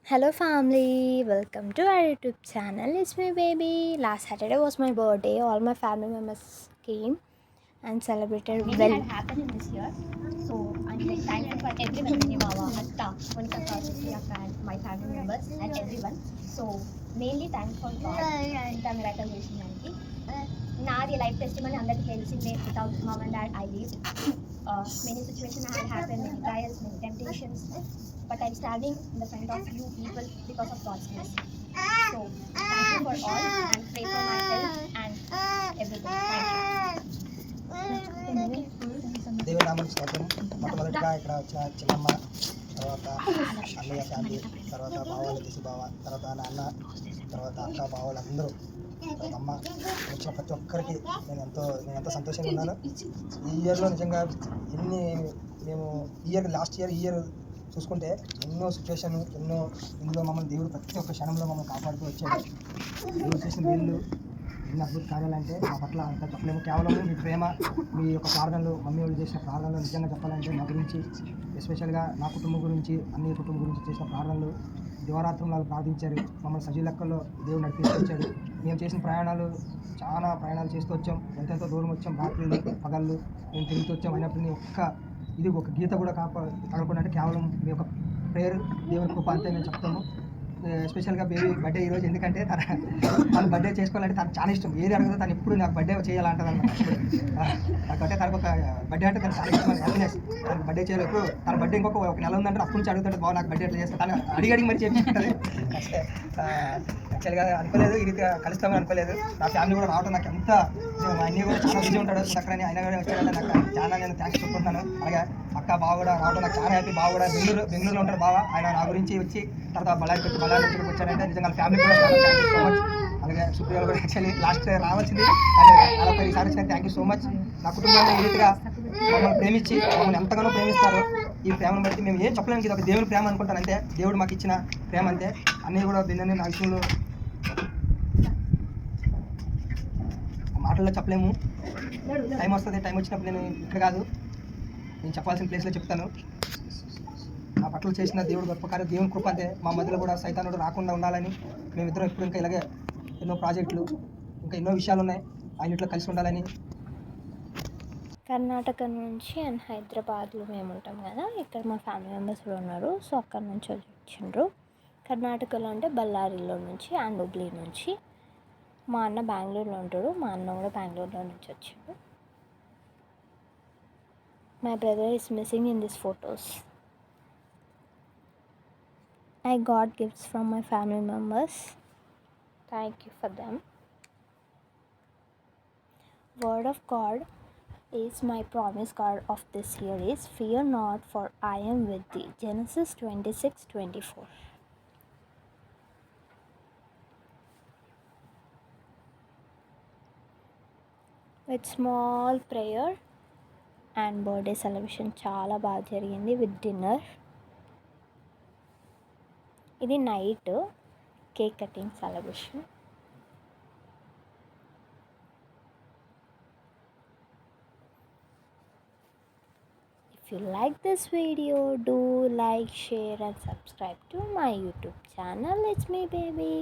Hello family, welcome to our YouTube channel. It's me baby. Last Saturday was my birthday. All my family members came and celebrated Maybe well. had happened in this year. So I'm like thankful for everyone, Mini Mama, Atta, Monica, Sushi Akka, and my family members and everyone. So mainly thankful for God ఇంత miracle చేసిందానికి. నాది life testimony అందరికీ తెలిసిందే. Without mom and dad I lived. Many situations had happened, many trials, many temptations, but I'm standing in the front of you people because of God's grace. So thank you for all and pray for my health and everything. Thank you. దేవునామానికి స్తోత్రం. మొట్టమొదటిగా ఇక్కడ వచ్చిన చిన్నమ్మ, తర్వాత అన్నయ్య family, తర్వాత బావాళ్ళ తీసి బావ, తర్వాత నాన్న, తర్వాత అక్క బావాళ్ళు అందరూ, అమ్మ వచ్చిన ప్రతి ఒక్కరికి నేను ఎంతో సంతోషంగా ఉన్నాను. ఈ ఇయర్లో నిజంగా ఎన్ని మేము లాస్ట్ ఇయర్ చూసుకుంటే ఎన్నో సిచ్యువేషన్ ఇందులో మమ్మల్ని దేవుడు ప్రతి ఒక్క క్షణంలో మమ్మల్ని కాపాడుతూ వచ్చాడు. దేవుడు చేసిన వీళ్ళు ఎన్ని అద్భుత కార్యాలంటే మా పట్ల అంత చెప్పలేము. కేవలం మీ ప్రేమ, మీ యొక్క ప్రార్థనలు, మమ్మీ వాళ్ళు చేసిన ప్రార్థనలు నిజంగా చెప్పాలంటే మా గురించి, ఎస్పెషల్గా నా కుటుంబం గురించి, అన్ని కుటుంబం గురించి చేసిన ప్రార్థనలు, దివారాత్రం వాళ్ళు ప్రార్థించారు. మమ్మల్ని సజీవ లెక్కల్లో దేవుడు నడిపించాడు. మేము చేసిన చాలా ప్రయాణాలు చేస్తూ వచ్చాం. ఎంతెంతో దూరం వచ్చాం. రాత్రులు పగళ్ళు మేము తిరుగుతూ వచ్చాం. అయినప్పటికీ ఒక గీత కూడా తగలకుండా అంటే కేవలం మీ యొక్క ప్రేయర్, దేవుని కృప అంతే మేము చెప్తాము. ఎస్పెషల్గా బేబీ బర్త్డే ఈరోజు, ఎందుకంటే తన బర్త్డే చేసుకోవాలంటే తనకు చాలా ఇష్టం. ఏది అడగదో తను ఎప్పుడు నాకు బర్త్డే చేయాలంటుంది అనమాట. నాకంటే తనకు ఒక బర్త్డే అంటే తను చాలా ఇష్టం, హ్యాపీనెస్. తనకు బర్త్డే చేయాలి. ఎప్పుడు తన బర్త్డే ఒక నెల ఉందంటే అప్పటి నుంచి అడుగుతుంటే బాగా నాకు బర్త్డే ఎట్లా చేస్తాను, తను అడిగి మరి చేపించుకుంటుంది. యాక్చువల్గా అనుకోలేదు, ఈ రీతిగా కలుస్తామని అనుకోలేదు. నా ఫ్యామిలీ కూడా రావడం నాకు ఎంత, మా అన్నీ కూడా చాలా బిజీ ఉంటాడు అక్కడని, అయినా కూడా వచ్చాడంటే నాకు చాలా నేను థ్యాంక్స్ చెప్పుకుంటున్నాను. అలాగే అక్క బావ కూడా రావడం నాకు చాలా హ్యాపీ. బావ కూడా బెంగళూరులో ఉంటారు బావ. ఆయన నా గురించి వచ్చి తర్వాత బళ్ళారి నుంచి వచ్చారంటే నిజంగా ఫ్యామిలీ కూడా చాలా థ్యాంక్ యూ సో మచ్. అలాగే సుప్రియ కూడా యాక్చువల్లీ లాస్ట్ రావాల్సింది, అదే ఈసారి వచ్చిన థ్యాంక్ యూ సో మచ్. నా కుటుంబాన్ని ఈ రీతిగా మమ్మల్ని ప్రేమించి మమ్మల్ని ఎంతగానో ప్రేమిస్తారు. ఈ ప్రేమను బట్టి మేము ఏం చెప్పలేము, ఇది ఒక దేవుని ప్రేమ అనుకుంటాను అంతే. దేవుడు మాకు ఇచ్చిన ప్రేమ అంతే. అన్నీ కూడా భిన్నని నా విషయంలో మాటల్లో చెప్పలేము. టైం వస్తుంది, టైం వచ్చినప్పుడు నేను ఇక్కడ కాదు, నేను చెప్పాల్సిన ప్లేస్లో చెప్తాను. నా పట్ల చేసిన దేవుడు గొప్ప కార్యం, దేవుని కృప అంతే. మా మధ్యలో కూడా సైతానుడు రాకుండా ఉండాలని మేమిద్దరం ఎప్పుడు ఇంకా ఇలాగే ఎన్నో ప్రాజెక్టులు, ఇంకా ఎన్నో విషయాలు ఉన్నాయి, ఆయనట్లో కలిసి ఉండాలని. కర్ణాటక నుంచి అండ్ హైదరాబాద్లో మేము ఉంటాం కదా, ఇక్కడ మా ఫ్యామిలీ మెంబర్స్ కూడా ఉన్నారు. సో అక్కడ నుంచి వచ్చిండ్రు. కర్ణాటకలో అంటే బళ్ళారిలో నుంచి అండ్ హుబ్లీ నుంచి. మా అన్న బెంగళూరులో ఉంటాడు. మా అన్న కూడా బెంగళూరులో నుంచి వచ్చిండు. My brother is missing in this photos. I got gifts from my family members. Thank you for them. Word of God is my promise card of this year is fear not, for I am with thee. Genesis 26:24. With small prayer and birthday celebration చాలా బాగా జరిగింది with dinner. ఇది night cake cutting celebration. If you like this video, do like, share and subscribe to my YouTube channel. It's me baby.